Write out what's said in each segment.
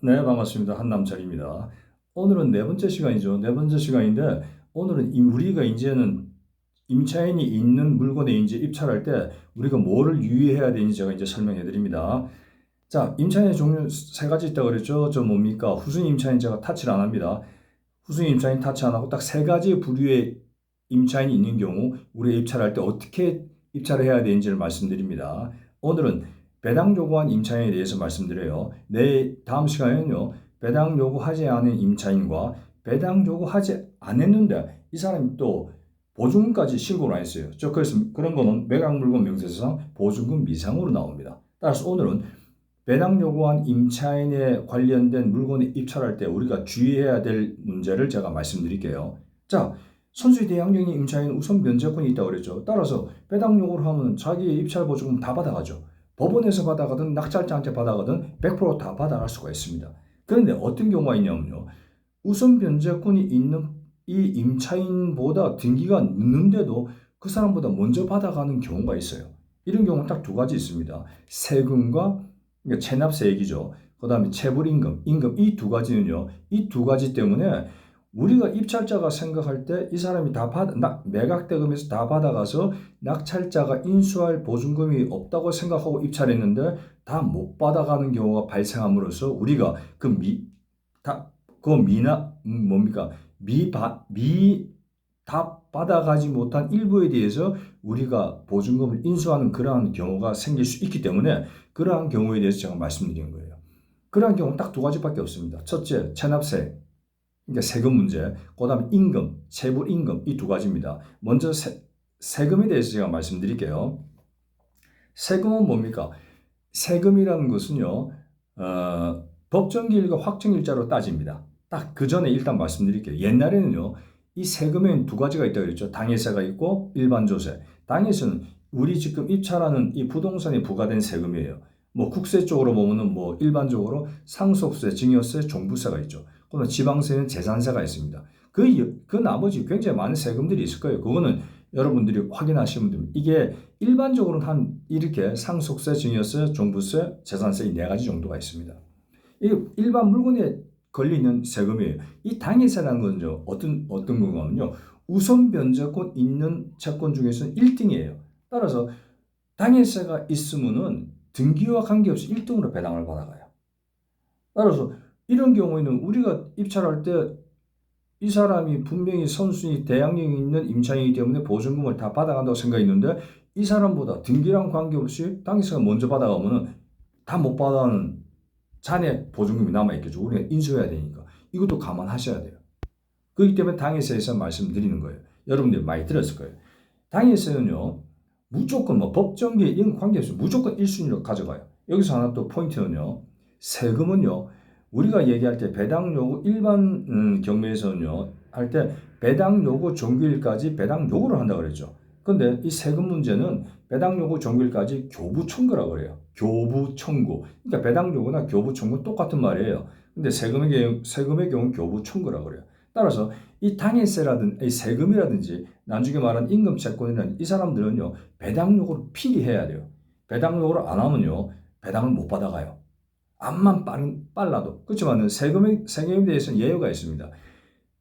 네, 반갑습니다. 한남철입니다. 오늘은 네 번째 시간이죠. 네 번째 시간인데, 오늘은 우리가 이제는 임차인이 있는 물건에 이제 입찰할 때 우리가 뭐를 유의해야 되는지 제가 이제 설명해 드립니다. 자, 임차인의 종류 세 가지 있다고 그랬죠. 저 뭡니까? 후순위 임차인 제가 타치를 안 합니다. 후순위 임차인 타치 안 하고 딱 세 가지 부류의 임차인이 있는 경우 우리가 입찰할 때 어떻게 입찰을 해야 되는지를 말씀드립니다. 오늘은 배당 요구한 임차인에 대해서 말씀드려요. 다음 시간에는요. 배당 요구하지 않은 임차인과 배당 요구하지 않았는데 이 사람이 또 보증금까지 신고를 안 했어요. 그래서 그런 거는 매각물건 명세서상 보증금 미상으로 나옵니다. 따라서 오늘은 배당 요구한 임차인에 관련된 물건을 입찰할 때 우리가 주의해야 될 문제를 제가 말씀드릴게요. 자, 선수의 대항력인 임차인은 우선 면제권이 있다고 그랬죠. 따라서 배당 요구를 하면 자기의 입찰 보증금 다 받아가죠. 법원에서 받아가든 낙찰자한테 받아가든 100%다 받아갈 수가 있습니다. 그런데 어떤 경우가 있냐면요. 우선 면제권이 있는 이 임차인보다 등기가 늦는데도 그 사람보다 먼저 받아가는 경우가 있어요. 이런 경우는 딱 두 가지 있습니다. 세금과 그러니까 체납세액이죠. 그 다음에 체불임금, 임금 이 두 가지는요. 이 두 가지 때문에 우리가 입찰자가 생각할 때 이 사람이 매각대금에서 다 받아가서 낙찰자가 인수할 보증금이 없다고 생각하고 입찰했는데 다 못 받아가는 경우가 발생함으로써 우리가 뭡니까? 다 받아가지 못한 일부에 대해서 우리가 보증금을 인수하는 그러한 경우가 생길 수 있기 때문에 그러한 경우에 대해서 제가 말씀드리는 거예요. 그러한 경우는 딱 두 가지밖에 없습니다. 첫째, 체납세, 그러니까 세금 문제, 그 다음에 임금, 체불임금 이 두 가지입니다. 먼저 세금에 대해서 제가 말씀드릴게요. 세금은 뭡니까? 세금이라는 것은요, 법정기일과 확정일자로 따집니다. 딱 그 전에 일단 말씀드릴게요. 옛날에는요, 이 세금에는 두 가지가 있다고 그랬죠. 당해세가 있고 일반조세. 당해세는 우리 지금 입찰하는 이 부동산에 부과된 세금이에요. 뭐 국세 쪽으로 보면은 뭐 일반적으로 상속세, 증여세, 종부세가 있죠. 그러나 지방세는 재산세가 있습니다. 그 나머지 굉장히 많은 세금들이 있을 거예요. 그거는 여러분들이 확인하시면 됩니다. 이게 일반적으로는 한 이렇게 상속세, 증여세, 종부세, 재산세 이 네 가지 정도가 있습니다. 이 일반 물건에 걸리는 세금이에요. 이 당해세라는 건요, 어떤 건가면요, 우선 변제권 있는 채권 중에서는 1등이에요. 따라서 당해세가 있으면은 등기와 관계없이 1등으로 배당을 받아가요. 따라서 이런 경우에는 우리가 입찰할 때 이 사람이 분명히 선순위 대항력이 있는 임차인이기 때문에 보증금을 다 받아간다고 생각했는데 이 사람보다 등기랑 관계없이 당해세가 먼저 받아가면은 다 못 받아가는 잔액 보증금이 남아있겠죠. 우리가 인수해야 되니까. 이것도 감안하셔야 돼요. 그렇기 때문에 당해세에서 말씀드리는 거예요. 여러분들이 많이 들었을 거예요. 당해세는요. 무조건 뭐 법정기에 이런 관계없이 무조건 1순위로 가져가요. 여기서 하나 또 포인트는요. 세금은요. 우리가 얘기할 때 배당 요구 일반 경매에서는요. 할 때 배당 요구 종결까지 배당 요구를 한다고 그랬죠. 근데 이 세금 문제는 배당 요구 종결까지 교부 청구라고 그래요. 교부 청구. 그러니까 배당 요구나 교부 청구 똑같은 말이에요. 근데 세금의 경우 교부 청구라고 그래요. 따라서 이 당해세라든지 세금이라든지 나중에 말한 임금 채권이라든지 이 사람들은요. 배당 요구를 필히해야 돼요. 배당 요구를 안 하면요. 배당을 못 받아가요. 암만 빨라도. 그렇지만 세금에 대해서는 예외가 있습니다.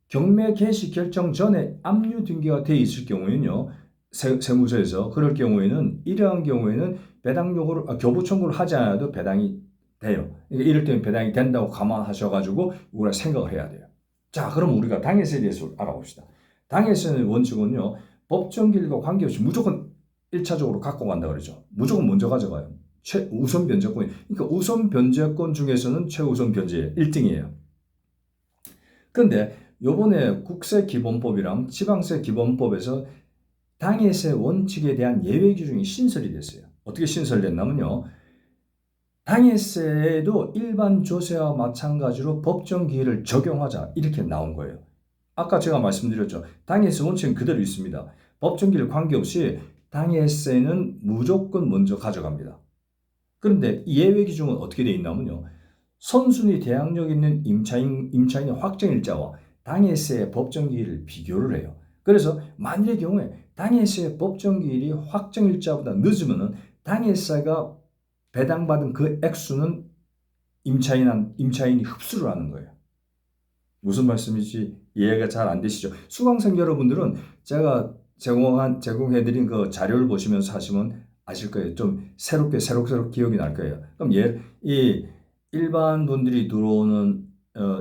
경매 개시 결정 전에 압류 등기가 돼 있을 경우에는요. 세무서에서 그럴 경우에는 이러한 경우에는 배당 요구를 교부 청구를 하지 않아도 배당이 돼요. 그러니까 이럴 때는 배당이 된다고 감안하셔가지고 우리가 생각을 해야 돼요. 자, 그럼 우리가 당해세에 대해서 알아봅시다. 당해세는 원칙은요. 법정기일과 관계없이 무조건 1차적으로 갖고 간다 그러죠. 무조건 먼저 가져가요. 최우선 변제권. 그러니까 우선 변제권 중에서는 최우선 변제 1등이에요. 그런데 요번에 국세기본법이랑 지방세기본법에서 당해세 원칙에 대한 예외 규정이 신설이 됐어요. 어떻게 신설됐냐면요. 당해세에도 일반 조세와 마찬가지로 법정 기일을 적용하자 이렇게 나온 거예요. 아까 제가 말씀드렸죠. 당해세 원칙은 그대로 있습니다. 법정 기일 관계없이 당해세는 무조건 먼저 가져갑니다. 그런데 예외 규정은 어떻게 되어 있냐면요. 선순위 대항력 있는 임차인의 확정일자와 당해세의 법정기일을 비교를 해요. 그래서 만일의 경우에 당해세의 법정기일이 확정일자보다 늦으면 당해세가 배당받은 그 액수는 임차인이 흡수를 하는 거예요. 무슨 말씀인지 이해가 잘 안 되시죠? 수강생 여러분들은 제가 제공해드린 그 자료를 보시면서 하시면 아실 거예요. 좀 새록새록 기억이 날 거예요. 그럼 이 일반 분들이 들어오는,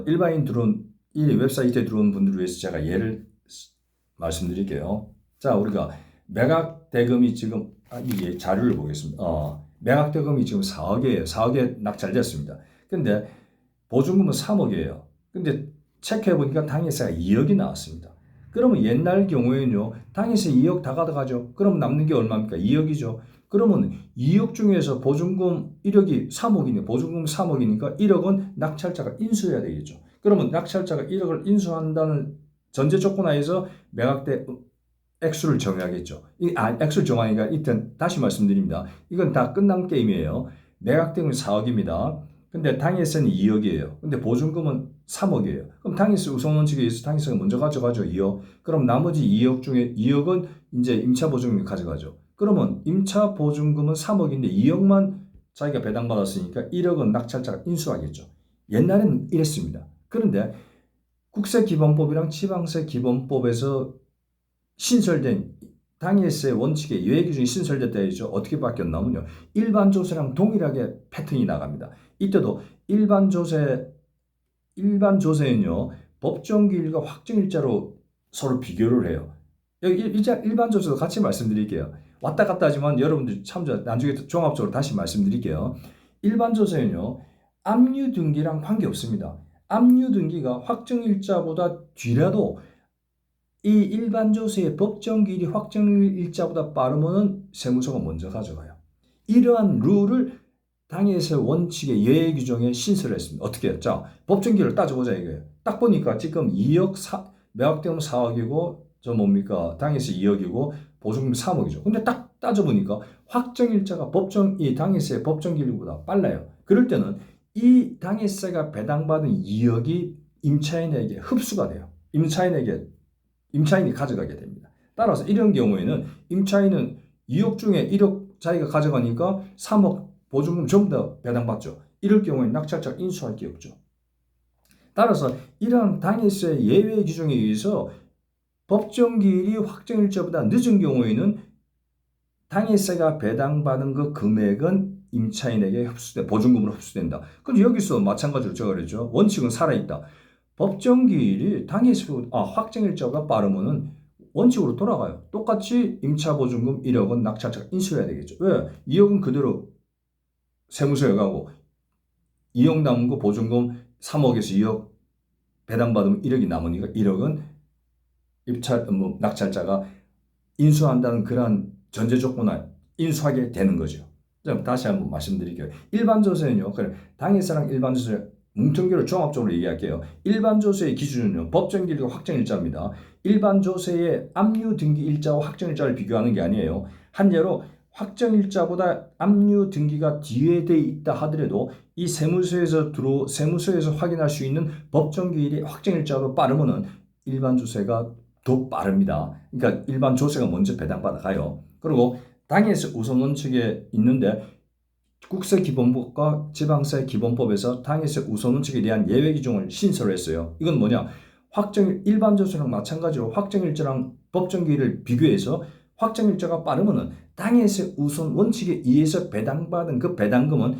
일반인 들어온, 이 웹사이트에 들어온 분들을 위해서 제가 예를 말씀드릴게요. 자, 우리가 매각 대금이 지금, 이 자료를 보겠습니다. 매각 대금이 지금 4억이에요. 4억에 낙찰됐습니다. 근데 보증금은 3억이에요. 근데 체크해 보니까 당해세가 2억이 나왔습니다. 그러면 옛날 경우에는요, 당해세 2억 다 가져가죠. 그럼 남는 게 얼마입니까? 2억이죠. 그러면 2억 중에서 보증금 1억이 3억이니까, 보증금 3억이니까 1억은 낙찰자가 인수해야 되겠죠. 그러면 낙찰자가 1억을 인수한다는 전제 조건 하에서 매각대 액수를 정해야겠죠. 액수를 정하니까 일단 다시 말씀드립니다. 이건 다 끝난 게임이에요. 매각대금이 4억입니다. 근데 당해세는 2억이에요. 근데 보증금은 3억이에요. 그럼 당해세 우선 원칙에 의해서 당해세가 먼저 가져가죠. 2억. 그럼 나머지 2억 중에 2억은 이제 임차 보증금이 가져가죠. 그러면 임차 보증금은 3억인데 2억만 자기가 배당받았으니까 1억은 낙찰자가 인수하겠죠. 옛날에는 이랬습니다. 그런데 국세기본법이랑 지방세기본법에서 신설된 당해세 원칙의 예외기준이 신설됐다 했죠. 어떻게 바뀌었냐면요. 일반 조세랑 동일하게 패턴이 나갑니다. 이때도 일반 조세는요. 법정기일과 확정일자로 서로 비교를 해요. 여기 일반 조세도 같이 말씀드릴게요. 왔다 갔다 하지만 여러분들 참조 나중에 종합적으로 다시 말씀드릴게요. 일반 조세는요. 압류 등기랑 관계없습니다. 압류 등기가 확정일자보다 뒤라도 이 일반 조세의 법정기일이 확정일자보다 빠르면 세무서가 먼저 가져가요. 이러한 룰을 당해세 원칙의 예외 규정에 신설했습니다. 어떻게 해요? 자, 법정기일을 따져보자 이거예요. 딱 보니까 지금 2억 매각되면 4억이고 저 뭡니까? 당해세 2억이고 보증금 3억이죠. 근데 딱 따져보니까 확정일자가 이 당해세 법정기일보다 빨라요. 그럴 때는 이 당해세가 배당받은 2억이 임차인에게 흡수가 돼요. 임차인이 가져가게 됩니다. 따라서 이런 경우에는 임차인은 2억 중에 1억 자기가 가져가니까 3억 보증금 전부 다 배당받죠. 이럴 경우에는 낙찰자가 인수할 게 없죠. 따라서 이러한 당해세 예외 규정에 의해서 법정기일이 확정일자보다 늦은 경우에는 당해세가 배당받은 그 금액은 임차인에게 보증금으로 흡수된다. 근데 여기서 마찬가지로 제가 그랬죠. 원칙은 살아있다. 법정기일이 확정일자보다 빠르면은 원칙으로 돌아가요. 똑같이 임차보증금 1억은 낙찰자가 인수해야 되겠죠. 왜? 2억은 그대로 세무서에 가고 2억 남은 거 보증금 3억에서 2억 배당받으면 1억이 남으니까 1억은 낙찰자가 인수한다는 그러한 전제 조건을 인수하게 되는 거죠. 다시 한번 말씀드릴게요. 일반 조세는요. 당해세랑 일반 조세 뭉텅기로 종합적으로 얘기할게요. 일반 조세의 기준은요. 법정기일과 확정일자입니다. 일반 조세의 압류 등기 일자와 확정일자를 비교하는 게 아니에요. 한 예로 확정일자보다 압류 등기가 뒤에 돼 있다 하더라도 이 세무서에서 확인할 수 있는 법정기일이 확정일자로 빠르면은 일반 조세가 더 빠릅니다. 그러니까 일반 조세가 먼저 배당받아가요. 그리고 당해세 우선 원칙에 있는데 국세기본법과 지방세기본법에서 당해세 우선 원칙에 대한 예외 규정을 신설했어요. 이건 뭐냐? 일반 조세랑 마찬가지로 확정일자랑 법정기일을 비교해서 확정일자가 빠르면은 당해세 우선 원칙에 의해서 배당받은 그 배당금은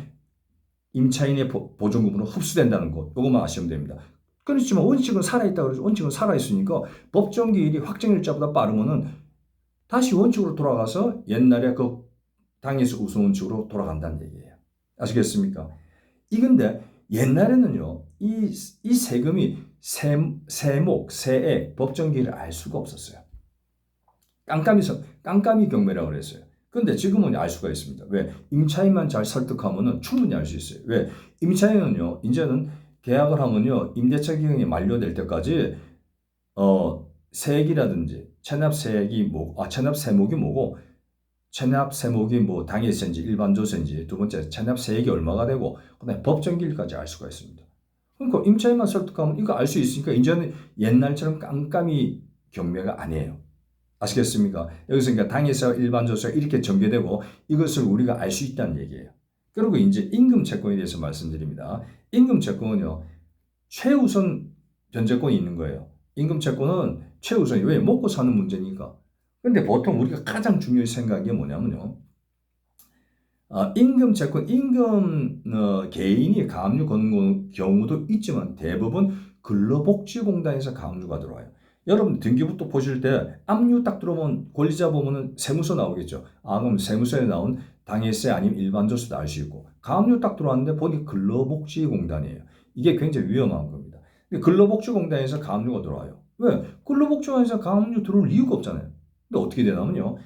임차인의 보증금으로 흡수된다는 것. 이것만 아시면 됩니다. 그렇지만 원칙은 살아있다 그러죠. 원칙은 살아있으니까 법정기일이 확정일자보다 빠르면은 다시 원칙으로 돌아가서 옛날에 그 당해세 우선 원칙으로 돌아간다는 얘기예요. 아시겠습니까? 이건데 옛날에는요. 이 세금이 세액, 법정기일을 알 수가 없었어요. 깜깜이 경매라고 그랬어요. 근데 지금은 알 수가 있습니다. 왜? 임차인만 잘 설득하면은 충분히 알 수 있어요. 왜? 임차인은요. 이제는 계약을 하면요. 임대차 기간이 만료될 때까지 세액이라든지 체납 세목이 뭐고 체납 세목이 뭐 당해세인지 일반 조세인지 두 번째 체납 세액이 얼마가 되고 그다음에 법정기일까지 알 수가 있습니다. 그러니까 임차인만 설득하면 이거 알 수 있으니까 이제는 옛날처럼 깜깜이 경매가 아니에요. 아시겠습니까? 여기서 그러니까 당해세와 일반 조세가 이렇게 전개되고 이것을 우리가 알 수 있다는 얘기예요. 그리고 이제 임금 채권에 대해서 말씀드립니다. 임금 채권은요, 최우선 변제권이 있는 거예요. 임금 채권은 최우선이 왜? 먹고 사는 문제니까. 근데 보통 우리가 가장 중요히 생각한 게 뭐냐면요. 임금 채권, 개인이 가압류 거는 경우도 있지만 대부분 근로복지공단에서 가압류가 들어와요. 여러분 등기부터 보실 때 압류 딱 들어오면 권리자 보면은 세무서 나오겠죠. 그럼 세무서에 나온 당해세 아니면 일반조서도 알 수 있고 가압류 딱 들어왔는데 보니 근로복지공단이에요. 이게 굉장히 위험한 겁니다. 근데 근로복지공단에서 가압류가 들어와요. 왜? 근로복지공단에서 가압류 들어올 이유가 없잖아요. 근데 어떻게 되냐면요.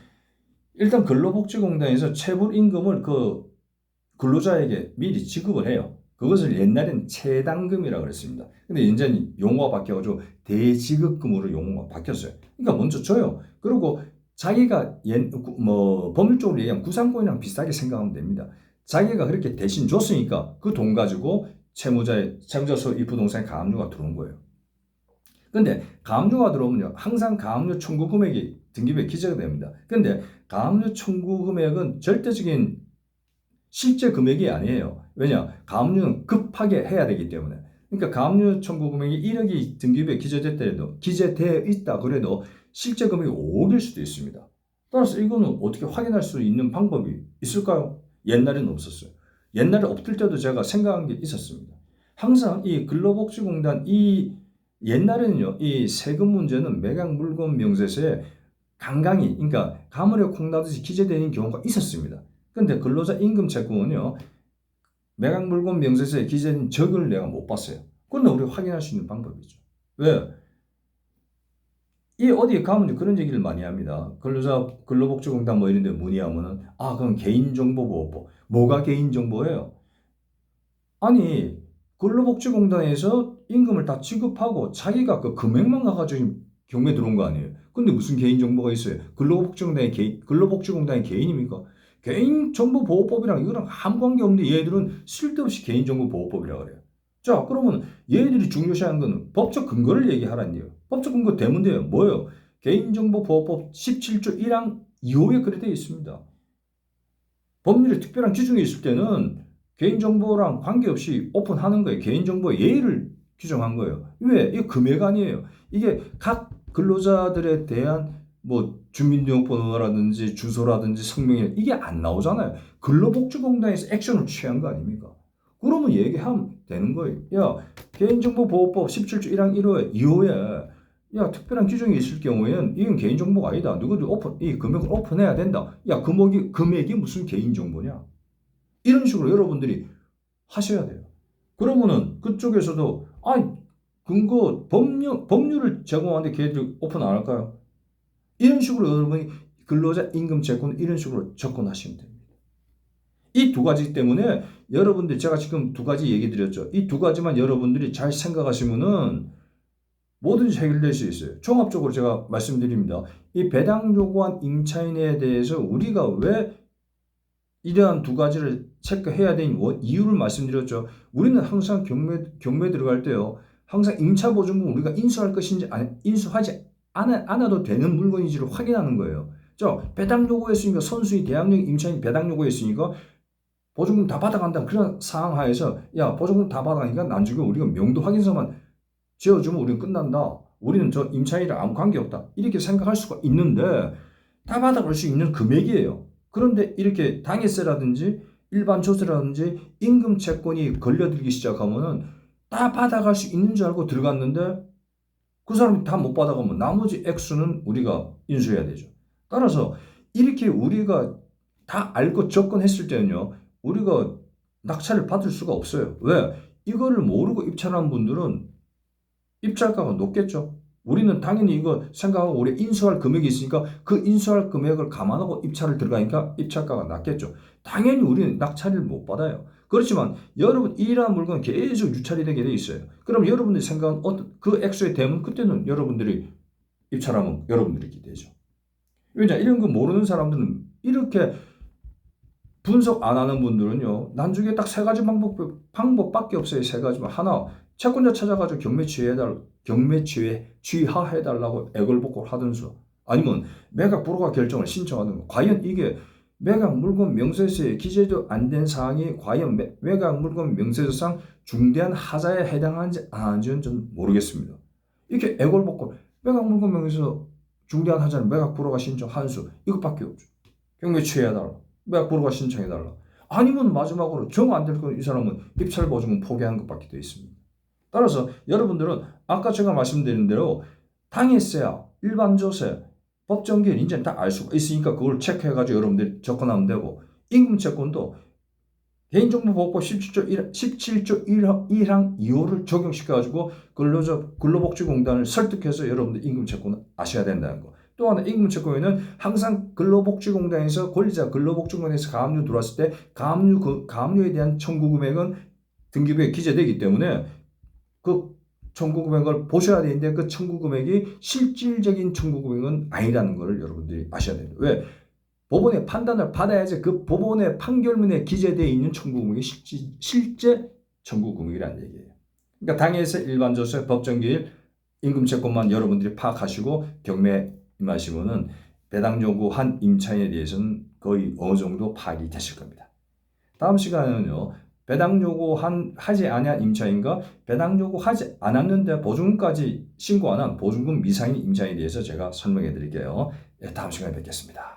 일단 근로복지공단에서 체불임금을 그 근로자에게 미리 지급을 해요. 그것을 옛날엔 체당금이라고 그랬습니다. 근데 이제는 용어가 바뀌어가지고 대지급금으로 용어가 바뀌었어요. 그러니까 먼저 줘요. 그리고 자기가 법률적으로 얘기하면 구상권이랑 비슷하게 생각하면 됩니다. 자기가 그렇게 대신 줬으니까 그 돈 가지고 채무자서 이 부동산에 가압류가 들어온 거예요. 근데 가압류가 들어오면요. 항상 가압류 청구 금액이 등기부에 기재가 됩니다. 근데 가압류 청구 금액은 절대적인 실제 금액이 아니에요. 왜냐? 가압류는 급하게 해야 되기 때문에. 그러니까 가압류 청구 금액이 1억이 등기부에 기재되어 있다 그래도 실제 금액이 5억일 수도 있습니다. 따라서 이거는 어떻게 확인할 수 있는 방법이 있을까요? 옛날에는 없었어요. 옛날에 없을 때도 제가 생각한 게 있었습니다. 항상 이 근로복지공단 옛날에는요, 이 세금 문제는 매각물건 명세서에 강강히, 그러니까 가물에 콩나듯이 기재되는 경우가 있었습니다. 근데 근로자 임금 채권은요, 매각물건 명세서에 기재된 적을 내가 못 봤어요. 그런데 우리가 확인할 수 있는 방법이죠. 왜? 이 어디에 가면 그런 얘기를 많이 합니다. 근로복지공단 뭐 이런 데 문의하면은, 그건 개인정보보호법. 뭐가 개인정보예요? 아니, 근로복지공단에서 임금을 다 지급하고 자기가 그 금액만 가가지고 경매 들어온 거 아니에요. 근데 무슨 개인정보가 있어요? 근로복지공단의 개인입니까? 개인정보보호법이랑 이거랑 아무 관계 없는데 얘들은 쓸데없이 개인정보보호법이라고 그래요. 자, 그러면 얘들이 중요시하는 건 법적 근거를 얘기하라는 얘기예요. 법적 근거 대문제예요. 뭐예요? 개인정보보호법 17조 1항 2호에 그렇게 되어 있습니다. 법률에 특별한 규정이 있을 때는 개인정보랑 관계없이 오픈하는 거예요. 개인정보의 예의를 규정한 거예요. 왜? 이거 금액 아니에요. 이게 각 근로자들에 대한 뭐 주민등록번호라든지 주소라든지 성명일 이게 안 나오잖아요. 근로복지공단에서 액션을 취한 거 아닙니까? 그러면 얘기하면 되는 거예요. 야, 개인정보보호법 17조 1항 1호에 2호에 야, 특별한 규정이 있을 경우에는 이건 개인정보가 아니다. 누구도 이 금액을 오픈해야 된다. 야, 금액이 무슨 개인정보냐? 이런 식으로 여러분들이 하셔야 돼요. 그러면은 그쪽에서도 근거 법률을 제공하는데 걔들이 오픈 안 할까요? 이런 식으로 여러분이 근로자 임금 채권 이런 식으로 접근하시면 됩니다. 이 두 가지 때문에 여러분들 제가 지금 두 가지 얘기 드렸죠. 이 두 가지만 여러분들이 잘 생각하시면은 뭐든지 해결될 수 있어요. 종합적으로 제가 말씀드립니다. 이 배당 요구한 임차인에 대해서 우리가 왜 이러한 두 가지를 체크해야 되는 이유를 말씀드렸죠. 우리는 항상 경매 들어갈 때요. 항상 임차보증금 우리가 인수할 것인지 인수하지 않아도 되는 물건인지를 확인하는 거예요. 배당 요구했으니까 선수의 대항력 임차인이 배당 요구했으니까 보증금 다 받아간다. 그런 상황 하에서 보증금 다 받아가니까 나중에 우리가 명도 확인서만 지어주면 우리는 끝난다. 우리는 저 임차인이랑 아무 관계없다. 이렇게 생각할 수가 있는데 다 받아갈 수 있는 금액이에요. 그런데 이렇게 당해세라든지 일반 조세라든지 임금 채권이 걸려들기 시작하면은 다 받아갈 수 있는 줄 알고 들어갔는데 그 사람이 다 못 받아가면 나머지 액수는 우리가 인수해야 되죠. 따라서 이렇게 우리가 다 알고 접근했을 때는요. 우리가 낙찰을 받을 수가 없어요. 왜? 이거를 모르고 입찰한 분들은 입찰가가 높겠죠. 우리는 당연히 이거 생각하고 우리 인수할 금액이 있으니까 그 인수할 금액을 감안하고 입찰을 들어가니까 입찰가가 낮겠죠. 당연히 우리는 낙찰을 못 받아요. 그렇지만 여러분 이러한 물건은 계속 유찰이 되게 돼 있어요. 그럼 여러분들이 생각한 그 액수에 되면 그때는 여러분들이 입찰하면 여러분들이 되죠. 왜냐 이런 거 모르는 사람들은 이렇게 분석 안 하는 분들은요. 나중에 딱 세 가지 방법밖에 없어요. 세 가지만. 하나, 채권자 찾아가지고 경매 취하해달라고 애걸복걸 하든지 아니면 매각 불허가 결정을 신청하든 과연 이게 매각 물건 명세서에 기재도 안 된 사항이 과연 매각 물건 명세서상 중대한 하자에 해당하는지 안 하는지는 좀 모르겠습니다. 이렇게 애걸복걸 매각 물건 명세서 중대한 하자는 매각 불허가 신청 한수 이것밖에 없죠. 경매 취해달라. 매각 불허가 신청해달라. 아니면 마지막으로 정 안 될 건 이 사람은 입찰 보증금 포기하는 것밖에 되어 있습니다. 따라서 여러분들은 아까 제가 말씀드린 대로 당해세야 일반 조세 법정기일 이제 다 알 수가 있으니까 그걸 체크해가지고 여러분들이 접근하면 되고 임금채권도 개인정보보호법 17조 1항 2호를 적용시켜가지고 근로복지공단을 설득해서 여러분들 임금채권을 아셔야 된다는 거. 또 하나 임금채권에는 항상 근로복지공단에서 권리자 근로복지공단에서 가압류 들어왔을 때 가압류에 대한 청구 금액은 등기부에 기재되기 때문에 그 청구 금액을 보셔야 되는데 그 청구 금액이 실질적인 청구 금액은 아니라는 것을 여러분들이 아셔야 됩니다. 왜? 법원의 판단을 받아야지 그 법원의 판결문에 기재되어 있는 청구 금액이 실제 청구 금액이라는 얘기예요. 그러니까 당해에서 일반 조세 법정기일 임금채권만 여러분들이 파악하시고 경매 임하시면은 배당 요구한 임차인에 대해서는 거의 어느 정도 파악이 되실 겁니다. 다음 시간에는요. 배당 요구하지 않은 임차인과 배당 요구하지 않았는데 보증금까지 신고 안 한 보증금 미상인 임차인에 대해서 제가 설명해 드릴게요. 다음 시간에 뵙겠습니다.